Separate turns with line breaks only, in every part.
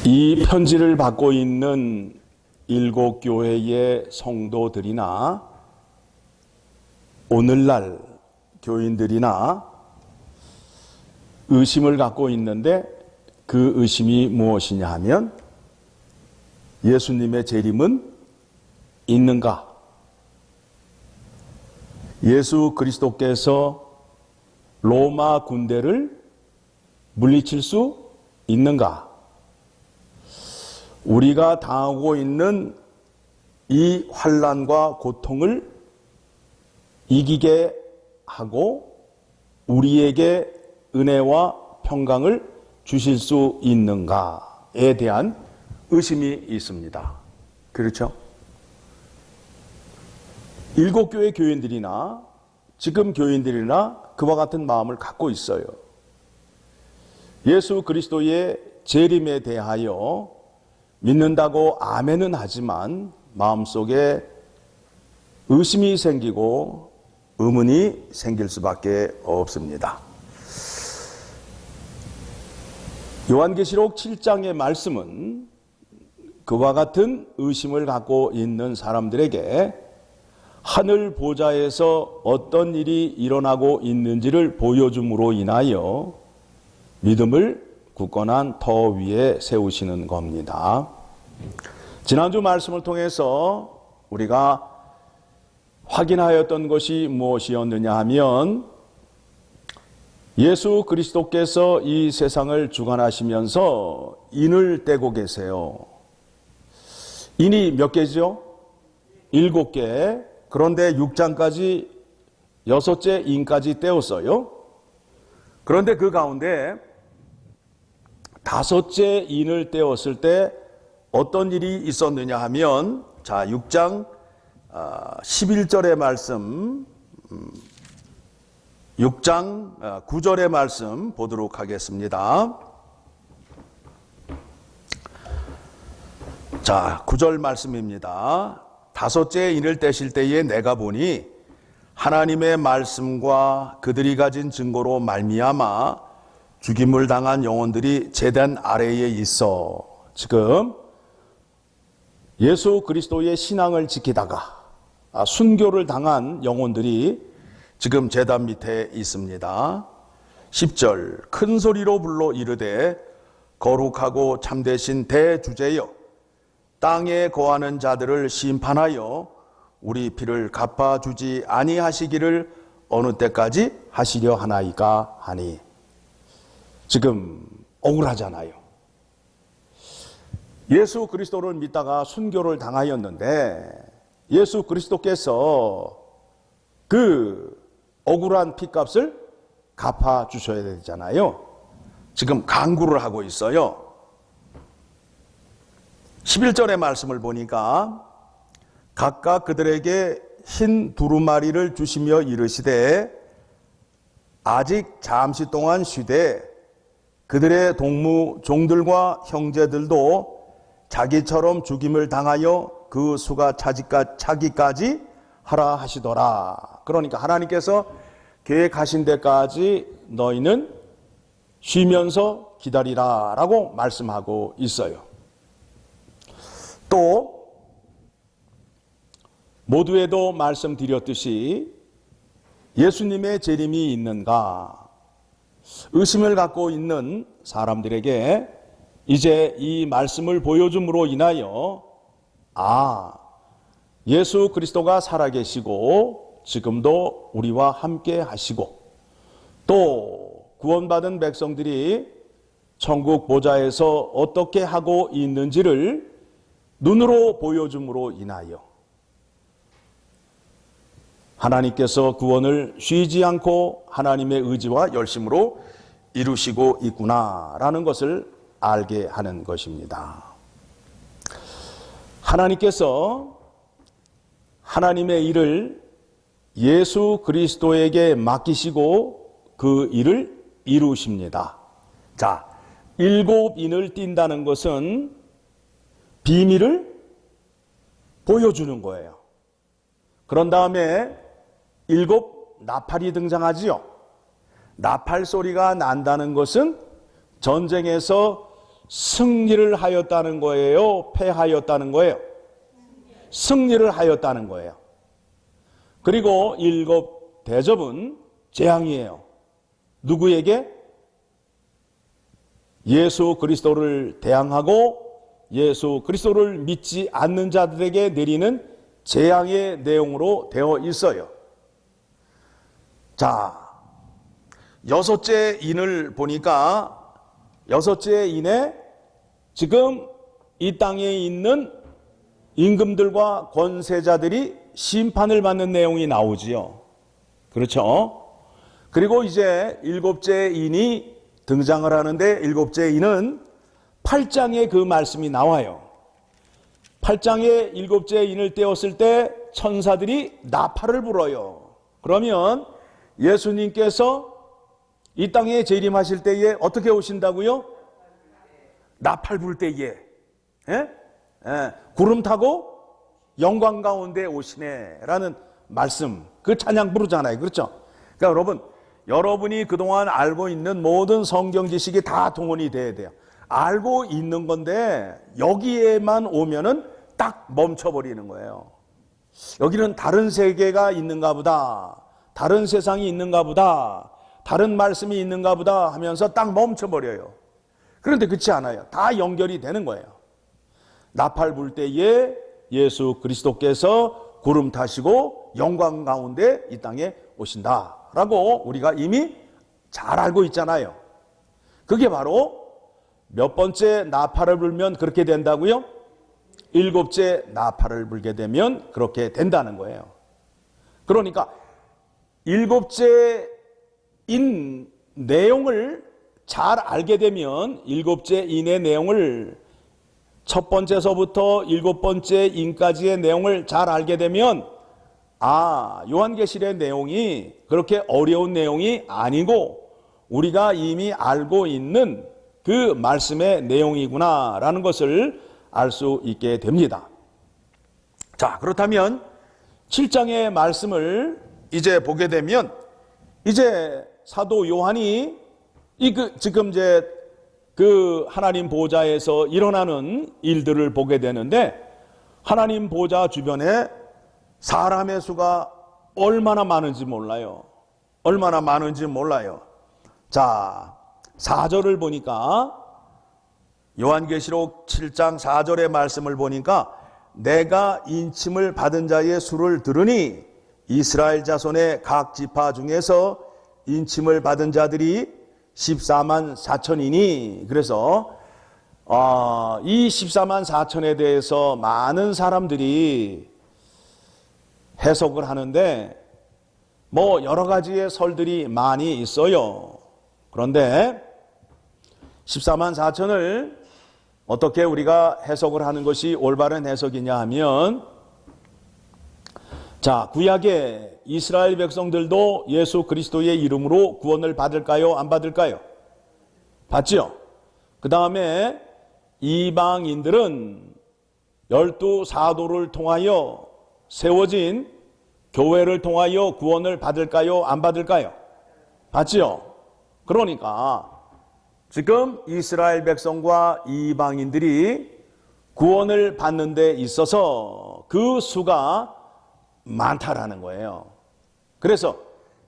이 편지를 받고 있는 일곱 교회의 성도들이나 오늘날 교인들이나 의심을 갖고 있는데 그 의심이 무엇이냐 하면 예수님의 재림은 있는가? 예수 그리스도께서 로마 군대를 물리칠 수 있는가? 우리가 당하고 있는 이 환난과 고통을 이기게 하고 우리에게 은혜와 평강을 주실 수 있는가에 대한 의심이 있습니다. 그렇죠? 일곱 교회 교인들이나 지금 교인들이나 그와 같은 마음을 갖고 있어요. 예수 그리스도의 재림에 대하여 믿는다고 아멘은 하지만 마음속에 의심이 생기고 의문이 생길 수밖에 없습니다. 요한계시록 7장의 말씀은 그와 같은 의심을 갖고 있는 사람들에게 하늘 보좌에서 어떤 일이 일어나고 있는지를 보여줌으로 인하여 믿음을 굳건한 터 위에 세우시는 겁니다. 지난주 말씀을 통해서 우리가 확인하였던 것이 무엇이었느냐 하면 예수 그리스도께서 이 세상을 주관하시면서 인을 떼고 계세요. 인이 몇 개죠? 7개. 그런데 6장까지 6째 인까지 떼었어요. 그런데 그 가운데 5째 인을 떼었을 때 어떤 일이 있었느냐 하면 자 6장 11절의 말씀 6장 9절의 말씀 보도록 하겠습니다. 자 9절 말씀입니다. 5째 인을 떼실 때에 내가 보니 하나님의 말씀과 그들이 가진 증거로 말미암아 죽임을 당한 영혼들이 제단 아래에 있어. 지금 예수 그리스도의 신앙을 지키다가 순교를 당한 영혼들이 지금 제단 밑에 있습니다. 10절 큰 소리로 불러 이르되 거룩하고 참되신 대주제여 땅에 거하는 자들을 심판하여 우리 피를 갚아주지 아니하시기를 어느 때까지 하시려 하나이까 하니. 지금 억울하잖아요. 예수 그리스도를 믿다가 순교를 당하였는데 예수 그리스도께서 그 억울한 피값을 갚아주셔야 되잖아요. 지금 간구를 하고 있어요. 11절의 말씀을 보니까 각각 그들에게 흰 두루마리를 주시며 이르시되 아직 잠시 동안 쉬되 그들의 동무 종들과 형제들도 자기처럼 죽임을 당하여 그 수가 차기까지 하라 하시더라. 그러니까 하나님께서 계획하신 데까지 너희는 쉬면서 기다리라 라고 말씀하고 있어요. 또 모두에도 말씀드렸듯이 예수님의 재림이 있는가 의심을 갖고 있는 사람들에게 이제 이 말씀을 보여줌으로 인하여 예수 그리스도가 살아계시고 지금도 우리와 함께 하시고 또 구원받은 백성들이 천국 보좌에서 어떻게 하고 있는지를 눈으로 보여줌으로 인하여 하나님께서 구원을 쉬지 않고 하나님의 의지와 열심으로 이루시고 있구나라는 것을 알게 하는 것입니다. 하나님께서 하나님의 일을 예수 그리스도에게 맡기시고 그 일을 이루십니다. 자, 7인을 띈다는 것은 비밀을 보여주는 거예요. 그런 다음에 7 나팔이 등장하지요. 나팔 소리가 난다는 것은 전쟁에서 승리를 하였다는 거예요? 패하였다는 거예요? 승리를 하였다는 거예요. 그리고 7 대접은 재앙이에요. 누구에게? 예수 그리스도를 대항하고 예수 그리스도를 믿지 않는 자들에게 내리는 재앙의 내용으로 되어 있어요. 자, 6째 인을 보니까 6째 인에 지금 이 땅에 있는 임금들과 권세자들이 심판을 받는 내용이 나오지요. 그렇죠? 그리고 이제 7째 인이 등장을 하는데 7째 인은 8장에 그 말씀이 나와요. 8장에 7째 인을 떼었을 때 천사들이 나팔을 불어요. 그러면 예수님께서 이 땅에 재림하실 때에 어떻게 오신다고요? 나팔 불 때에 구름 타고 영광 가운데 오시네 라는 말씀, 그 찬양 부르잖아요. 그렇죠? 그러니까 여러분이 그동안 알고 있는 모든 성경 지식이 다 동원이 돼야 돼요. 알고 있는 건데 여기에만 오면은 딱 멈춰버리는 거예요. 여기는 다른 세계가 있는가 보다, 다른 세상이 있는가 보다, 다른 말씀이 있는가 보다 하면서 딱 멈춰버려요. 그런데 그렇지 않아요. 다 연결이 되는 거예요. 나팔 불 때에 예수 그리스도께서 구름 타시고 영광 가운데 이 땅에 오신다라고 우리가 이미 잘 알고 있잖아요. 그게 바로 몇 번째 나팔을 불면 그렇게 된다고요? 7째 나팔을 불게 되면 그렇게 된다는 거예요. 그러니까 7째 인 내용을 잘 알게 되면 7째 인의 내용을 첫 번째서부터 7번째 인까지의 내용을 잘 알게 되면 요한계시의 내용이 그렇게 어려운 내용이 아니고 우리가 이미 알고 있는 그 말씀의 내용이구나 라는 것을 알 수 있게 됩니다. 자, 그렇다면 7장의 말씀을 이제 보게 되면 이제 사도 요한이 지금 이제 그 하나님 보좌에서 일어나는 일들을 보게 되는데 하나님 보좌 주변에 사람의 수가 얼마나 많은지 몰라요. 얼마나 많은지 몰라요. 자, 4절을 보니까 요한계시록 7장 4절의 말씀을 보니까 내가 인침을 받은 자의 수를 들으니 이스라엘 자손의 각 지파 중에서 인침을 받은 자들이 14만 4천이니 그래서 이 14만 4천에 대해서 많은 사람들이 해석을 하는데 뭐 여러 가지의 설들이 많이 있어요. 그런데 14만 4천을 어떻게 우리가 해석을 하는 것이 올바른 해석이냐 하면 자, 구약의 이스라엘 백성들도 예수 그리스도의 이름으로 구원을 받을까요? 안 받을까요? 받죠. 그 다음에 이방인들은 12 사도를 통하여 세워진 교회를 통하여 구원을 받을까요? 안 받을까요? 받죠. 그러니까 지금 이스라엘 백성과 이방인들이 구원을 받는 데 있어서 그 수가 많다라는 거예요. 그래서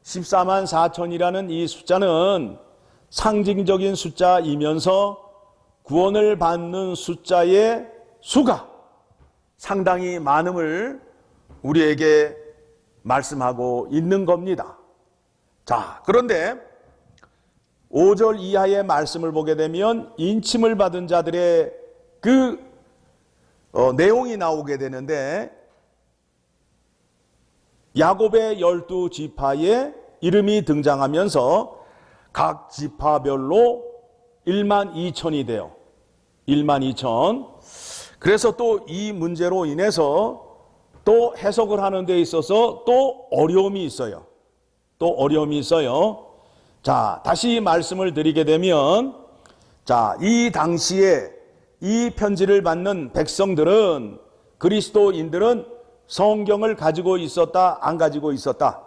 14만 4천이라는 이 숫자는 상징적인 숫자이면서 구원을 받는 숫자의 수가 상당히 많음을 우리에게 말씀하고 있는 겁니다. 자, 그런데 5절 이하의 말씀을 보게 되면 인침을 받은 자들의 그 내용이 나오게 되는데 야곱의 12지파의 이름이 등장하면서 각 지파별로 1만 2천이 돼요. 1만 2천. 그래서 또 이 문제로 인해서 또 해석을 하는 데 있어서 또 어려움이 있어요. 자, 다시 말씀을 드리게 되면 자, 이 당시에 이 편지를 받는 백성들은 그리스도인들은 성경을 가지고 있었다, 안 가지고 있었다?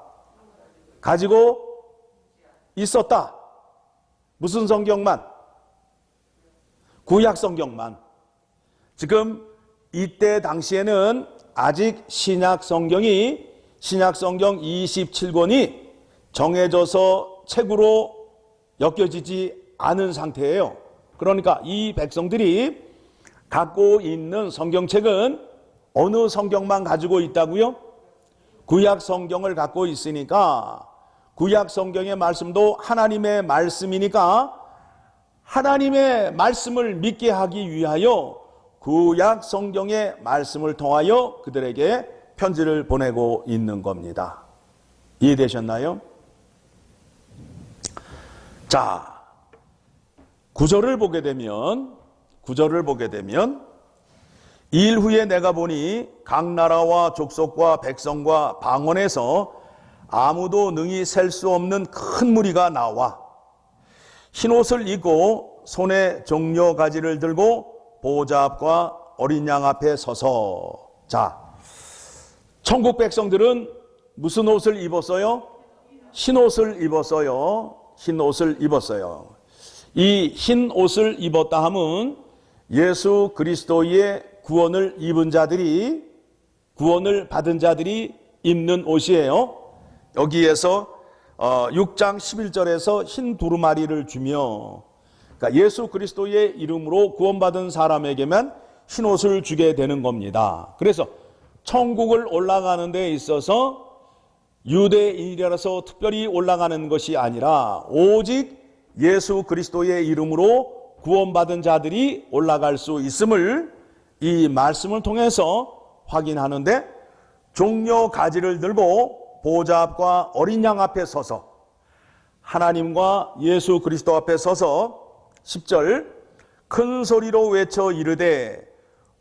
가지고 있었다. 무슨 성경만? 구약 성경만. 지금 이때 당시에는 아직 신약 성경 27권이 정해져서 책으로 엮여지지 않은 상태예요. 그러니까 이 백성들이 갖고 있는 성경책은 어느 성경만 가지고 있다고요? 구약 성경을 갖고 있으니까 구약 성경의 말씀도 하나님의 말씀이니까 하나님의 말씀을 믿게 하기 위하여 구약 성경의 말씀을 통하여 그들에게 편지를 보내고 있는 겁니다. 이해되셨나요? 자, 구절을 보게 되면 일 후에 내가 보니 각 나라와 족속과 백성과 방언에서 아무도 능히 셀 수 없는 큰 무리가 나와 흰옷을 입고 손에 종려 가지를 들고 보좌 앞과 어린 양 앞에 서서. 자, 천국 백성들은 무슨 옷을 입었어요? 흰옷을 입었어요. 흰옷을 입었어요. 이 흰 옷을 입었다 함은 예수 그리스도의 구원을 입은 자들이, 구원을 받은 자들이 입는 옷이에요. 여기에서 6장 11절에서 흰 두루마리를 주며, 그러니까 예수 그리스도의 이름으로 구원받은 사람에게만 흰 옷을 주게 되는 겁니다. 그래서 천국을 올라가는 데 있어서 유대인이라서 특별히 올라가는 것이 아니라 오직 예수 그리스도의 이름으로 구원받은 자들이 올라갈 수 있음을 이 말씀을 통해서 확인하는데, 종려 가지를 들고 보좌 앞과 어린 양 앞에 서서, 하나님과 예수 그리스도 앞에 서서 10절 큰 소리로 외쳐 이르되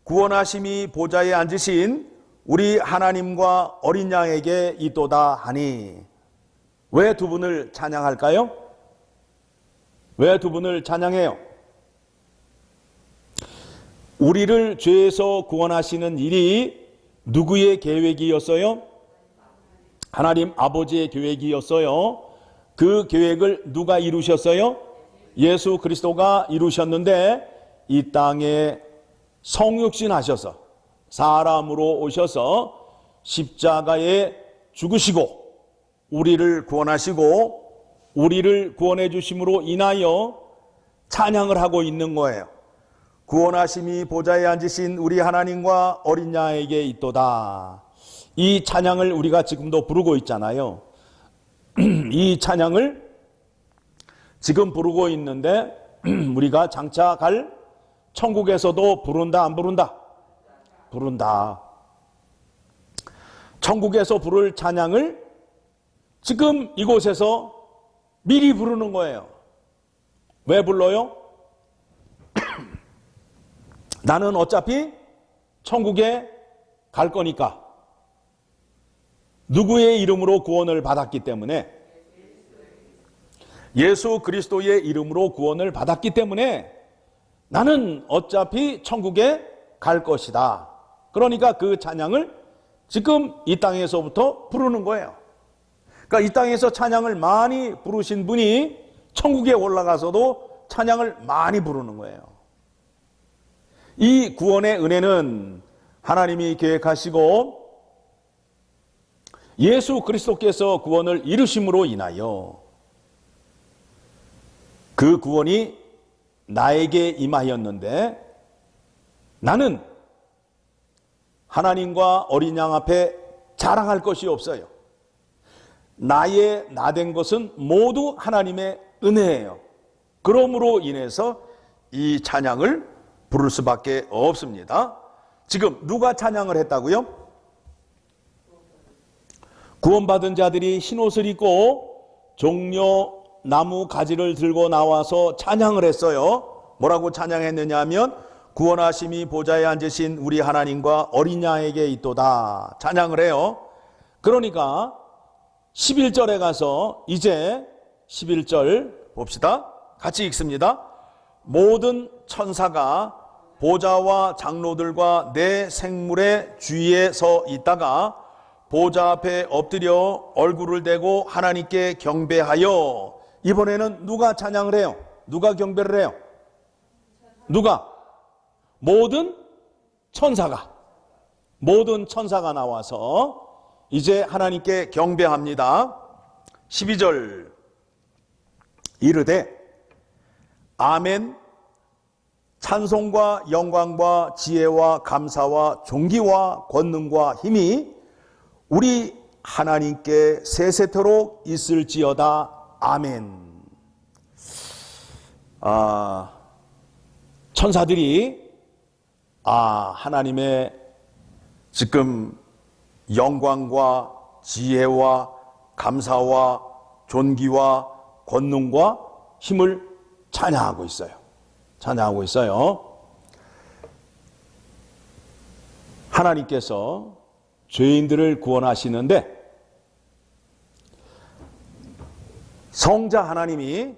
구원하심이 보좌에 앉으신 우리 하나님과 어린 양에게 있도다 하니. 왜 두 분을 찬양할까요? 왜 두 분을 찬양해요? 우리를 죄에서 구원하시는 일이 누구의 계획이었어요? 하나님 아버지의 계획이었어요. 그 계획을 누가 이루셨어요? 예수 그리스도가 이루셨는데 이 땅에 성육신 하셔서 사람으로 오셔서 십자가에 죽으시고 우리를 구원하시고 우리를 구원해 주심으로 인하여 찬양을 하고 있는 거예요. 구원하심이 보좌에 앉으신 우리 하나님과 어린 양에게 있도다. 이 찬양을 우리가 지금도 부르고 있잖아요. 이 찬양을 지금 부르고 있는데 우리가 장차 갈 천국에서도 부른다, 안 부른다? 부른다. 천국에서 부를 찬양을 지금 이곳에서 미리 부르는 거예요. 왜 불러요? 나는 어차피 천국에 갈 거니까. 누구의 이름으로 구원을 받았기 때문에, 예수 그리스도의 이름으로 구원을 받았기 때문에 나는 어차피 천국에 갈 것이다. 그러니까 그 찬양을 지금 이 땅에서부터 부르는 거예요. 그러니까 이 땅에서 찬양을 많이 부르신 분이 천국에 올라가서도 찬양을 많이 부르는 거예요. 이 구원의 은혜는 하나님이 계획하시고 예수 그리스도께서 구원을 이루심으로 인하여 그 구원이 나에게 임하였는데 나는 하나님과 어린 양 앞에 자랑할 것이 없어요. 나의 나된 것은 모두 하나님의 은혜예요. 그러므로 인해서 이 찬양을 부를 수밖에 없습니다. 지금 누가 찬양을 했다고요? 구원받은 자들이 흰옷을 입고 종려 나무 가지를 들고 나와서 찬양을 했어요. 뭐라고 찬양했느냐 하면 구원하심이 보좌에 앉으신 우리 하나님과 어린 양에게 있도다. 찬양을 해요. 그러니까 11절에 가서 이제 11절 봅시다. 같이 읽습니다. 모든 천사가 보좌와 장로들과 내 생물의 주위에 서 있다가 보좌 앞에 엎드려 얼굴을 대고 하나님께 경배하여. 이번에는 누가 찬양을 해요? 누가 경배를 해요? 누가? 모든 천사가 나와서 이제 하나님께 경배합니다. 12절 이르되 아멘, 찬송과 영광과 지혜와 감사와 존귀와 권능과 힘이 우리 하나님께 세세토록 있을지어다. 아멘. 천사들이 하나님의 지금 영광과 지혜와 감사와 존귀와 권능과 힘을 찬양하고 있어요. 하나님께서 죄인들을 구원하시는데 성자 하나님이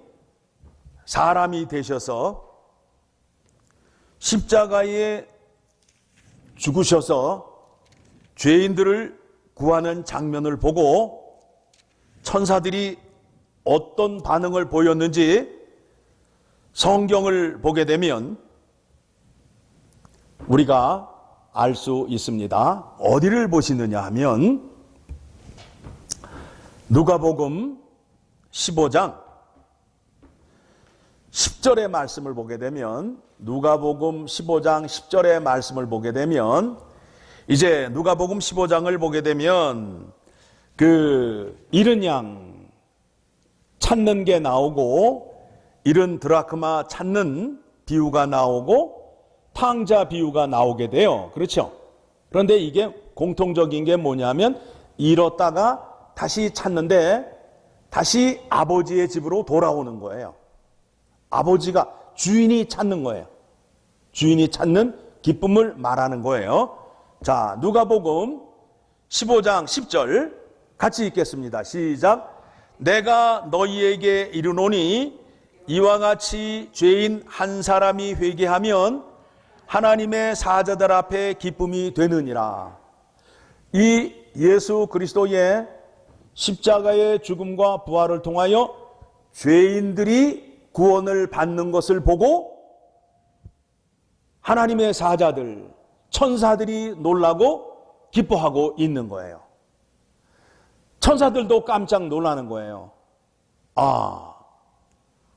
사람이 되셔서 십자가에 죽으셔서 죄인들을 구하는 장면을 보고 천사들이 어떤 반응을 보였는지 성경을 보게 되면 우리가 알 수 있습니다. 어디를 보시느냐 하면 누가복음 15장 10절의 말씀을 보게 되면 누가복음 15장 10절의 말씀을 보게 되면 이제 누가복음 15장을 보게 되면 그 잃은 양 찾는 게 나오고 잃은 드라크마 찾는 비유가 나오고 탕자 비유가 나오게 돼요. 그렇죠? 그런데 이게 공통적인 게 뭐냐면 잃었다가 다시 찾는데 다시 아버지의 집으로 돌아오는 거예요. 아버지가 주인이 찾는 거예요. 주인이 찾는 기쁨을 말하는 거예요. 자, 누가복음 15장 10절 같이 읽겠습니다. 시작. 내가 너희에게 이르노니 이와 같이 죄인 한 사람이 회개하면 하나님의 사자들 앞에 기쁨이 되느니라. 이 예수 그리스도의 십자가의 죽음과 부활을 통하여 죄인들이 구원을 받는 것을 보고 하나님의 사자들, 천사들이 놀라고 기뻐하고 있는 거예요. 천사들도 깜짝 놀라는 거예요.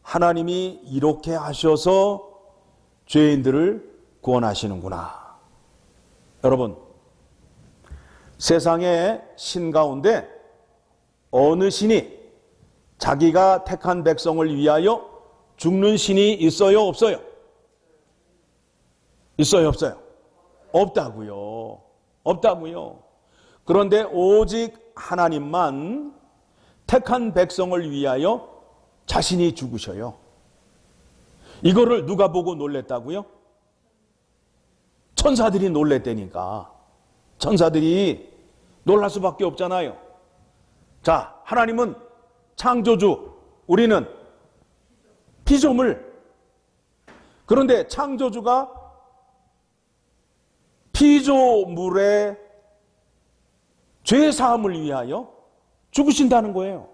하나님이 이렇게 하셔서 죄인들을 구원하시는구나. 여러분, 세상의 신 가운데 어느 신이 자기가 택한 백성을 위하여 죽는 신이 있어요, 없어요? 있어요, 없어요? 없다고요. 그런데 오직 하나님만 택한 백성을 위하여 자신이 죽으셔요. 이거를 누가 보고 놀랬다고요? 천사들이 놀랬다니까. 천사들이 놀랄 수밖에 없잖아요. 자, 하나님은 창조주, 우리는 피조물. 그런데 창조주가 피조물의 죄 사함을 위하여 죽으신다는 거예요.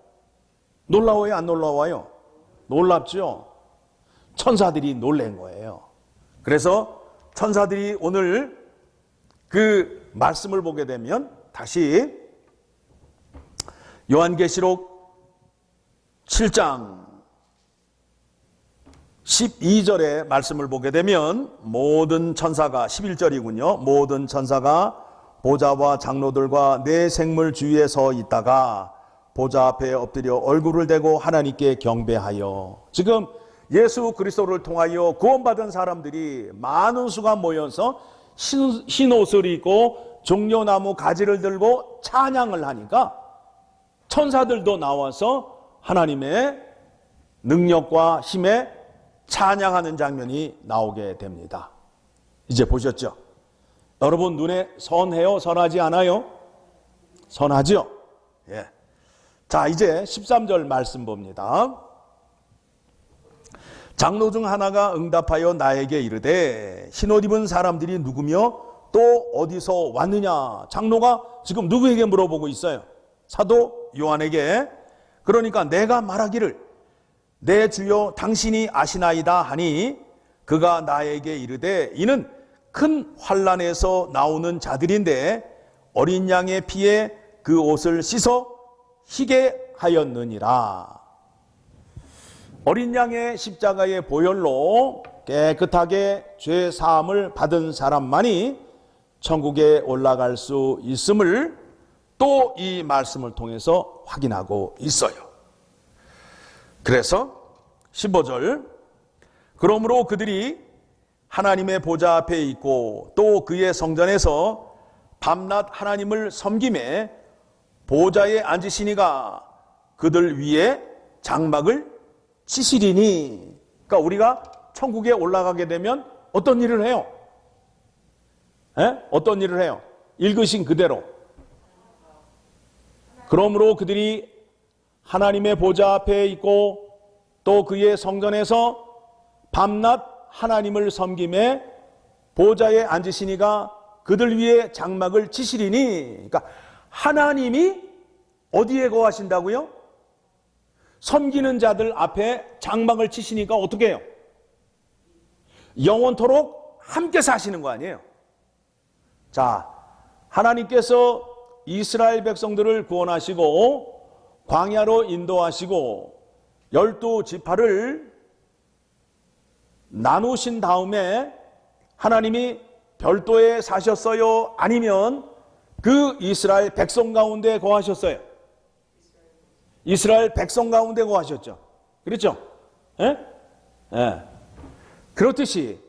놀라워요, 안 놀라워요? 놀랍죠? 천사들이 놀란 거예요. 그래서 천사들이 오늘 그 말씀을 보게 되면 다시 요한계시록 7장 12절의 말씀을 보게 되면 모든 천사가 11절이군요. 모든 천사가 보좌와 장로들과 내 생물 주위에 서 있다가 보좌 앞에 엎드려 얼굴을 대고 하나님께 경배하여. 지금 예수 그리스도를 통하여 구원받은 사람들이 많은 수가 모여서 흰 옷을 입고 종려나무 가지를 들고 찬양을 하니까 천사들도 나와서 하나님의 능력과 힘에 찬양하는 장면이 나오게 됩니다. 이제 보셨죠? 여러분 눈에 선해요? 선하지 않아요? 선하죠? 예. 자, 이제 13절 말씀 봅니다. 장로 중 하나가 응답하여 나에게 이르되 흰옷 입은 사람들이 누구며 또 어디서 왔느냐. 장로가 지금 누구에게 물어보고 있어요? 사도 요한에게. 그러니까 내가 말하기를 내 주여 당신이 아시나이다 하니 그가 나에게 이르되 이는 큰 환난에서 나오는 자들인데 어린 양의 피에 그 옷을 씻어 희게 하였느니라. 어린 양의 십자가의 보혈로 깨끗하게 죄 사함을 받은 사람만이 천국에 올라갈 수 있음을 또 이 말씀을 통해서 확인하고 있어요. 그래서 15절, 그러므로 그들이 하나님의 보좌 앞에 있고 또 그의 성전에서 밤낮 하나님을 섬김에 보좌에 앉으시니가 그들 위에 장막을 치시리니. 그러니까 우리가 천국에 올라가게 되면 어떤 일을 해요? 어떤 일을 해요? 읽으신 그대로. 그러므로 그들이 하나님의 보좌 앞에 있고 또 그의 성전에서 밤낮 하나님을 섬김에 보좌에 앉으시니가 그들 위에 장막을 치시리니. 그러니까 하나님이 어디에 거하신다고요? 섬기는 자들 앞에 장막을 치시니까 어떻게 해요? 영원토록 함께 사시는 거 아니에요? 자, 하나님께서 이스라엘 백성들을 구원하시고 광야로 인도하시고 12지파를 나누신 다음에 하나님이 별도에 사셨어요? 아니면 그 이스라엘 백성 가운데 거하셨어요? 이스라엘 백성 가운데 거하셨죠. 그렇죠? 예? 예. 그렇듯이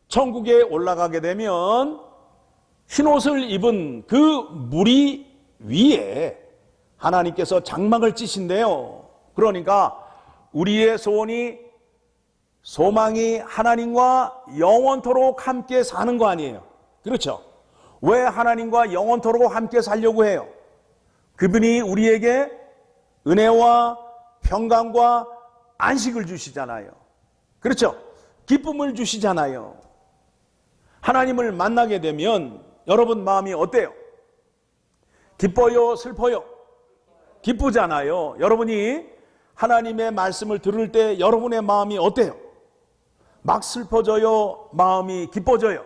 천국에 올라가게 되면 흰옷을 입은 그 무리 위에 하나님께서 장막을 찌신대요. 그러니까 우리의 소망이 하나님과 영원토록 함께 사는 거 아니에요. 그렇죠? 왜 하나님과 영원토록 함께 살려고 해요? 그분이 우리에게 은혜와 평강과 안식을 주시잖아요. 그렇죠? 기쁨을 주시잖아요. 하나님을 만나게 되면 여러분 마음이 어때요? 기뻐요? 슬퍼요? 기쁘잖아요. 여러분이 하나님의 말씀을 들을 때 여러분의 마음이 어때요? 막 슬퍼져요? 마음이 기뻐져요?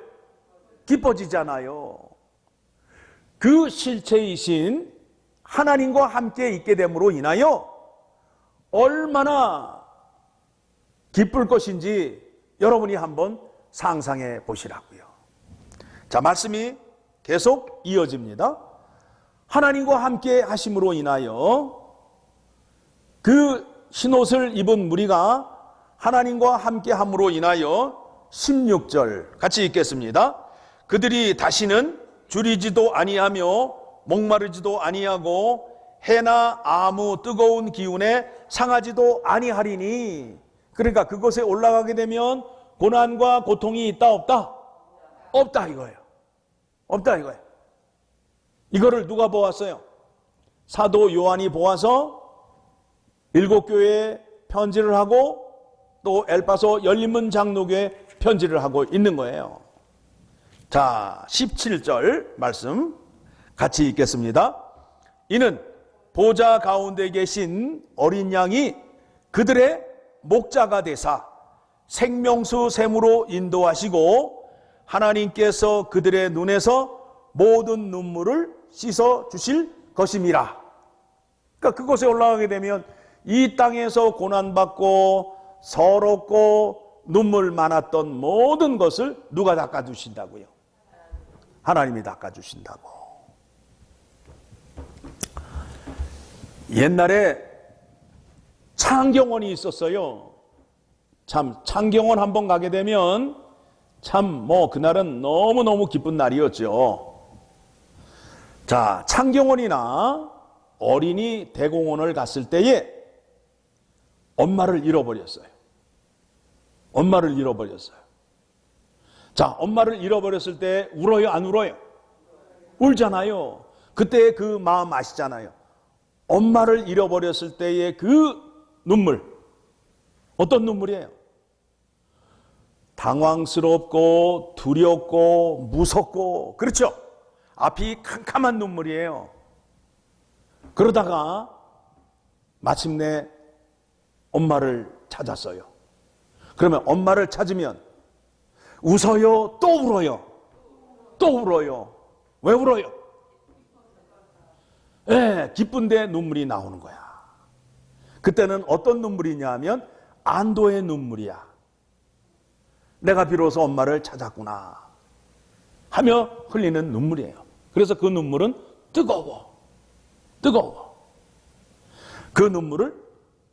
기뻐지잖아요. 그 실체이신 하나님과 함께 있게 됨으로 인하여 얼마나 기쁠 것인지 여러분이 한번 상상해 보시라고요. 자, 말씀이 계속 이어집니다. 하나님과 함께 하심으로 인하여 그 흰옷을 입은 무리가 하나님과 함께 함으로 인하여 16절 같이 읽겠습니다. 그들이 다시는 줄이지도 아니하며 목마르지도 아니하고 해나 아무 뜨거운 기운에 상하지도 아니하리니. 그러니까 그곳에 올라가게 되면 고난과 고통이 있다 없다? 없다 이거예요. 없다 이거예요. 이거를 누가 보았어요? 사도 요한이 보아서 7교회에 편지를 하고 또 엘파소 열린문 장로교에 편지를 하고 있는 거예요. 자, 17절 말씀 같이 읽겠습니다. 이는 보좌 가운데 계신 어린 양이 그들의 목자가 되사 생명수 샘으로 인도하시고 하나님께서 그들의 눈에서 모든 눈물을 씻어 주실 것임이라. 그러니까 그곳에 올라가게 되면 이 땅에서 고난받고 서럽고 눈물 많았던 모든 것을 누가 닦아주신다고요? 하나님이 닦아주신다고. 옛날에 창경원이 있었어요. 참 창경원 한번 가게 되면 참 그날은 너무너무 기쁜 날이었죠. 자, 창경원이나 어린이 대공원을 갔을 때에 엄마를 잃어버렸어요. 엄마를 잃어버렸어요. 자, 엄마를 잃어버렸을 때 울어요, 안 울어요? 울잖아요. 그때 그 마음 아시잖아요. 엄마를 잃어버렸을 때의 그 눈물, 어떤 눈물이에요? 당황스럽고 두렵고 무섭고, 그렇죠? 앞이 캄캄한 눈물이에요. 그러다가 마침내 엄마를 찾았어요. 그러면 엄마를 찾으면 웃어요, 또 울어요. 또 울어요. 왜 울어요? 기쁜데 눈물이 나오는 거야. 그때는 어떤 눈물이냐 하면 안도의 눈물이야. 내가 비로소 엄마를 찾았구나 하며 흘리는 눈물이에요. 그래서 그 눈물은 뜨거워. 그 눈물을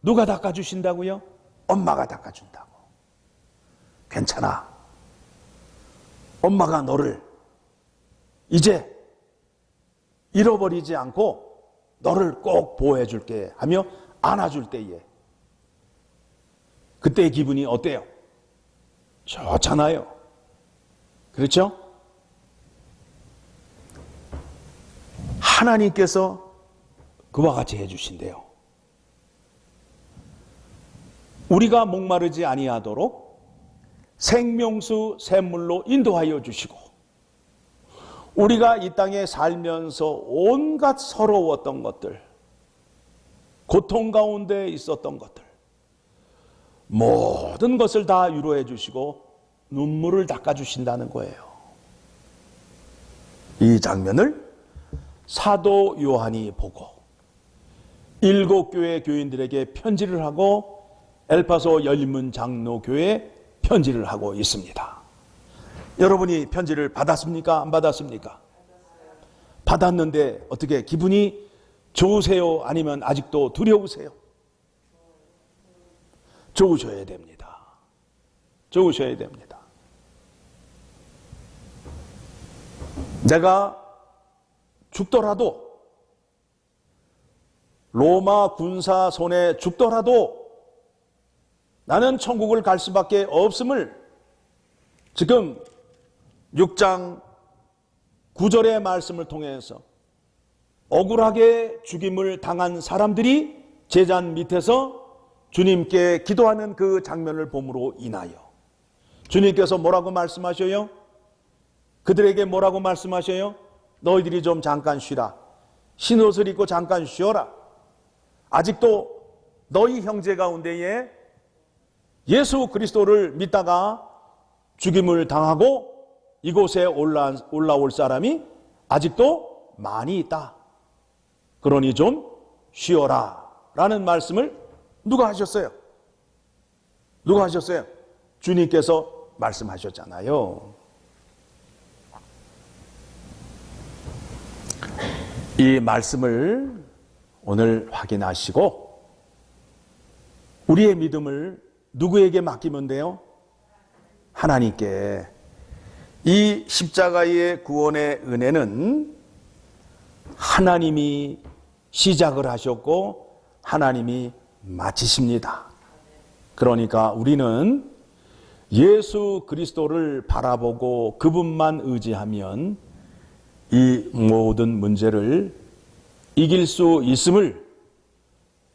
누가 닦아주신다고요? 엄마가 닦아준다고. 괜찮아. 엄마가 너를 이제 잃어버리지 않고 너를 꼭 보호해 줄게 하며 안아줄 때에 그때의 기분이 어때요? 좋잖아요. 그렇죠? 하나님께서 그와 같이 해주신대요. 우리가 목마르지 아니하도록 생명수 샘물로 인도하여 주시고, 우리가 이 땅에 살면서 온갖 서러웠던 것들, 고통 가운데 있었던 것들, 모든 것을 다 위로해 주시고 눈물을 닦아 주신다는 거예요. 이 장면을 사도 요한이 보고 7교회 교인들에게 편지를 하고 엘파소 열린문 장로교회에 편지를 하고 있습니다. 여러분이 편지를 받았습니까? 안 받았습니까? 받았는데 어떻게 기분이 좋으세요? 아니면 아직도 두려우세요? 좋으셔야 됩니다. 좋으셔야 됩니다. 내가 죽더라도, 로마 군사 손에 죽더라도 나는 천국을 갈 수밖에 없음을 지금 6장 9절의 말씀을 통해서 억울하게 죽임을 당한 사람들이 제잔 밑에서 주님께 기도하는 그 장면을 봄으로 인하여 주님께서 뭐라고 말씀하셔요? 그들에게 뭐라고 말씀하셔요? 너희들이 좀 잠깐 쉬라. 흰옷을 입고 잠깐 쉬어라. 아직도 너희 형제 가운데에 예수 그리스도를 믿다가 죽임을 당하고 이곳에 올라올 사람이 아직도 많이 있다. 그러니 좀 쉬어라 라는 말씀을 누가 하셨어요? 누가 하셨어요? 주님께서 말씀하셨잖아요. 이 말씀을 오늘 확인하시고 우리의 믿음을 누구에게 맡기면 돼요? 하나님께. 이 십자가의 구원의 은혜는 하나님이 시작을 하셨고 하나님이 마치십니다. 그러니까 우리는 예수 그리스도를 바라보고 그분만 의지하면 이 모든 문제를 이길 수 있음을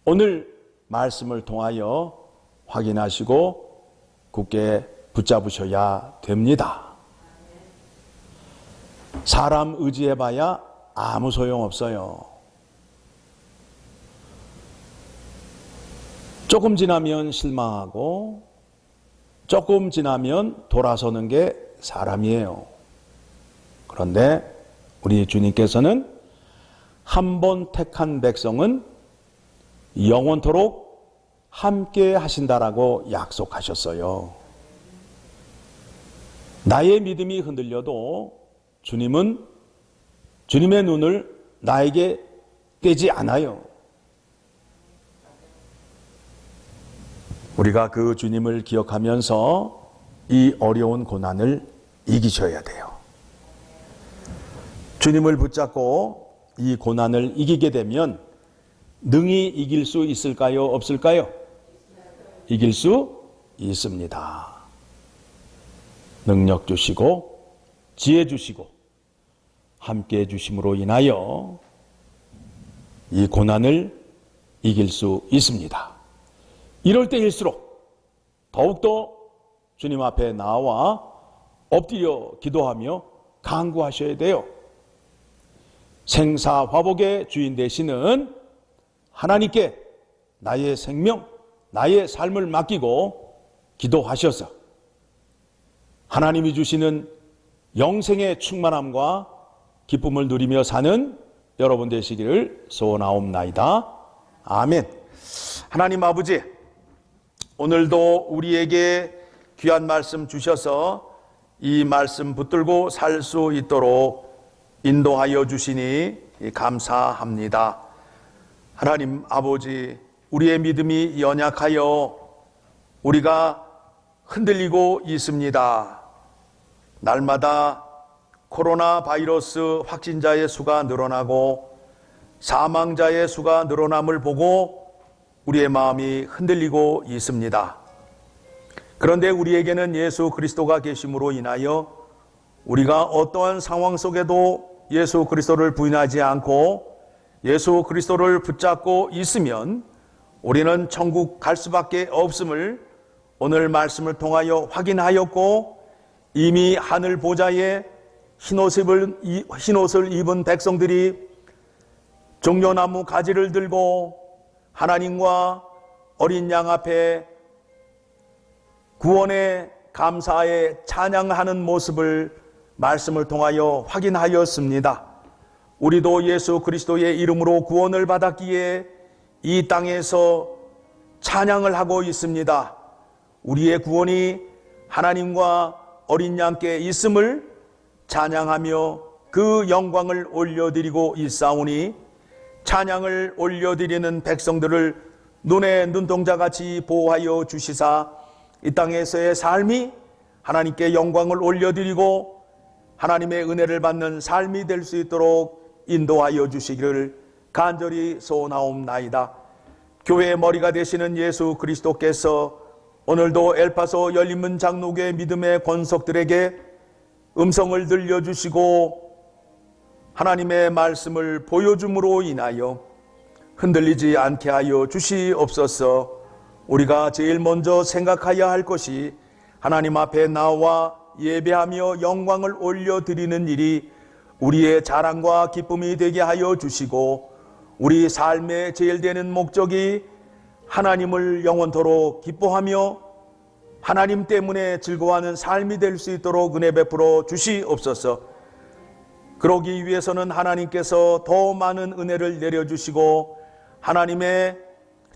오늘 말씀을 통하여 확인하시고 굳게 붙잡으셔야 됩니다. 사람 의지해봐야 아무 소용없어요. 조금 지나면 실망하고 조금 지나면 돌아서는 게 사람이에요. 그런데 우리 주님께서는 한 번 택한 백성은 영원토록 함께 하신다라고 약속하셨어요. 나의 믿음이 흔들려도 주님은 주님의 눈을 나에게 떼지 않아요. 우리가 그 주님을 기억하면서 이 어려운 고난을 이기셔야 돼요. 주님을 붙잡고 이 고난을 이기게 되면 능히 이길 수 있을까요? 없을까요? 이길 수 있습니다. 능력 주시고 지혜 주시고 함께 주심으로 인하여 이 고난을 이길 수 있습니다. 이럴 때일수록 더욱더 주님 앞에 나와 엎드려 기도하며 간구하셔야 돼요. 생사화복의 주인 되시는 하나님께 나의 생명, 나의 삶을 맡기고 기도하셔서 하나님이 주시는 영생의 충만함과 기쁨을 누리며 사는 여러분 되시기를 소원하옵나이다. 아멘. 하나님 아버지, 오늘도 우리에게 귀한 말씀 주셔서 이 말씀 붙들고 살 수 있도록 인도하여 주시니 감사합니다. 하나님 아버지, 우리의 믿음이 연약하여 우리가 흔들리고 있습니다. 날마다 코로나 바이러스 확진자의 수가 늘어나고 사망자의 수가 늘어남을 보고 우리의 마음이 흔들리고 있습니다. 그런데 우리에게는 예수 그리스도가 계심으로 인하여 우리가 어떠한 상황 속에도 예수 그리스도를 부인하지 않고 예수 그리스도를 붙잡고 있으면 우리는 천국 갈 수밖에 없음을 오늘 말씀을 통하여 확인하였고, 이미 하늘 보좌에 흰옷을 입은 백성들이 종려나무 가지를 들고 하나님과 어린 양 앞에 구원의 감사에 찬양하는 모습을 말씀을 통하여 확인하였습니다. 우리도 예수 그리스도의 이름으로 구원을 받았기에 이 땅에서 찬양을 하고 있습니다. 우리의 구원이 하나님과 어린 양께 있음을 찬양하며 그 영광을 올려드리고 있사오니, 찬양을 올려드리는 백성들을 눈에 눈동자같이 보호하여 주시사 이 땅에서의 삶이 하나님께 영광을 올려드리고 하나님의 은혜를 받는 삶이 될 수 있도록 인도하여 주시기를 간절히 소원하옵나이다. 교회의 머리가 되시는 예수 그리스도께서 오늘도 엘파소 열린문 장로교회 믿음의 권속들에게 음성을 들려주시고 하나님의 말씀을 보여줌으로 인하여 흔들리지 않게 하여 주시옵소서. 우리가 제일 먼저 생각해야 할 것이 하나님 앞에 나와 예배하며 영광을 올려드리는 일이 우리의 자랑과 기쁨이 되게 하여 주시고, 우리 삶의 제일 되는 목적이 하나님을 영원토록 기뻐하며 하나님 때문에 즐거워하는 삶이 될 수 있도록 은혜 베풀어 주시옵소서. 그러기 위해서는 하나님께서 더 많은 은혜를 내려주시고 하나님의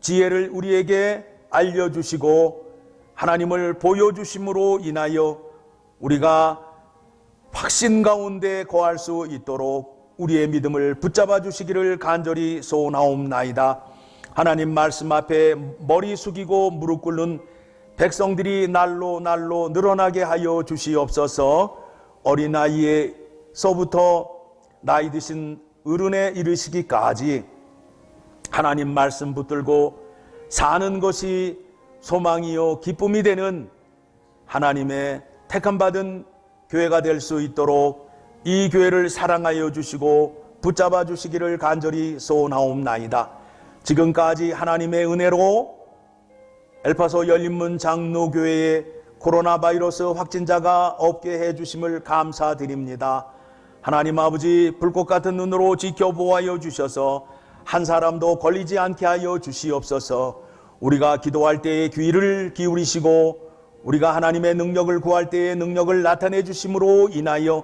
지혜를 우리에게 알려주시고 하나님을 보여주심으로 인하여 우리가 확신 가운데 거할 수 있도록 우리의 믿음을 붙잡아 주시기를 간절히 소원하옵나이다. 하나님 말씀 앞에 머리 숙이고 무릎 꿇는 백성들이 날로 늘어나게 하여 주시옵소서. 어린아이에서부터 나이 드신 어른에 이르시기까지 하나님 말씀 붙들고 사는 것이 소망이요 기쁨이 되는 하나님의 택함받은 교회가 될 수 있도록 이 교회를 사랑하여 주시고 붙잡아 주시기를 간절히 소원하옵나이다. 지금까지 하나님의 은혜로 엘파소 열린문 장로교회에 코로나 바이러스 확진자가 없게 해주심을 감사드립니다. 하나님 아버지, 불꽃 같은 눈으로 지켜보아여 주셔서 한 사람도 걸리지 않게 하여 주시옵소서. 우리가 기도할 때에 귀를 기울이시고 우리가 하나님의 능력을 구할 때에 능력을 나타내 주심으로 인하여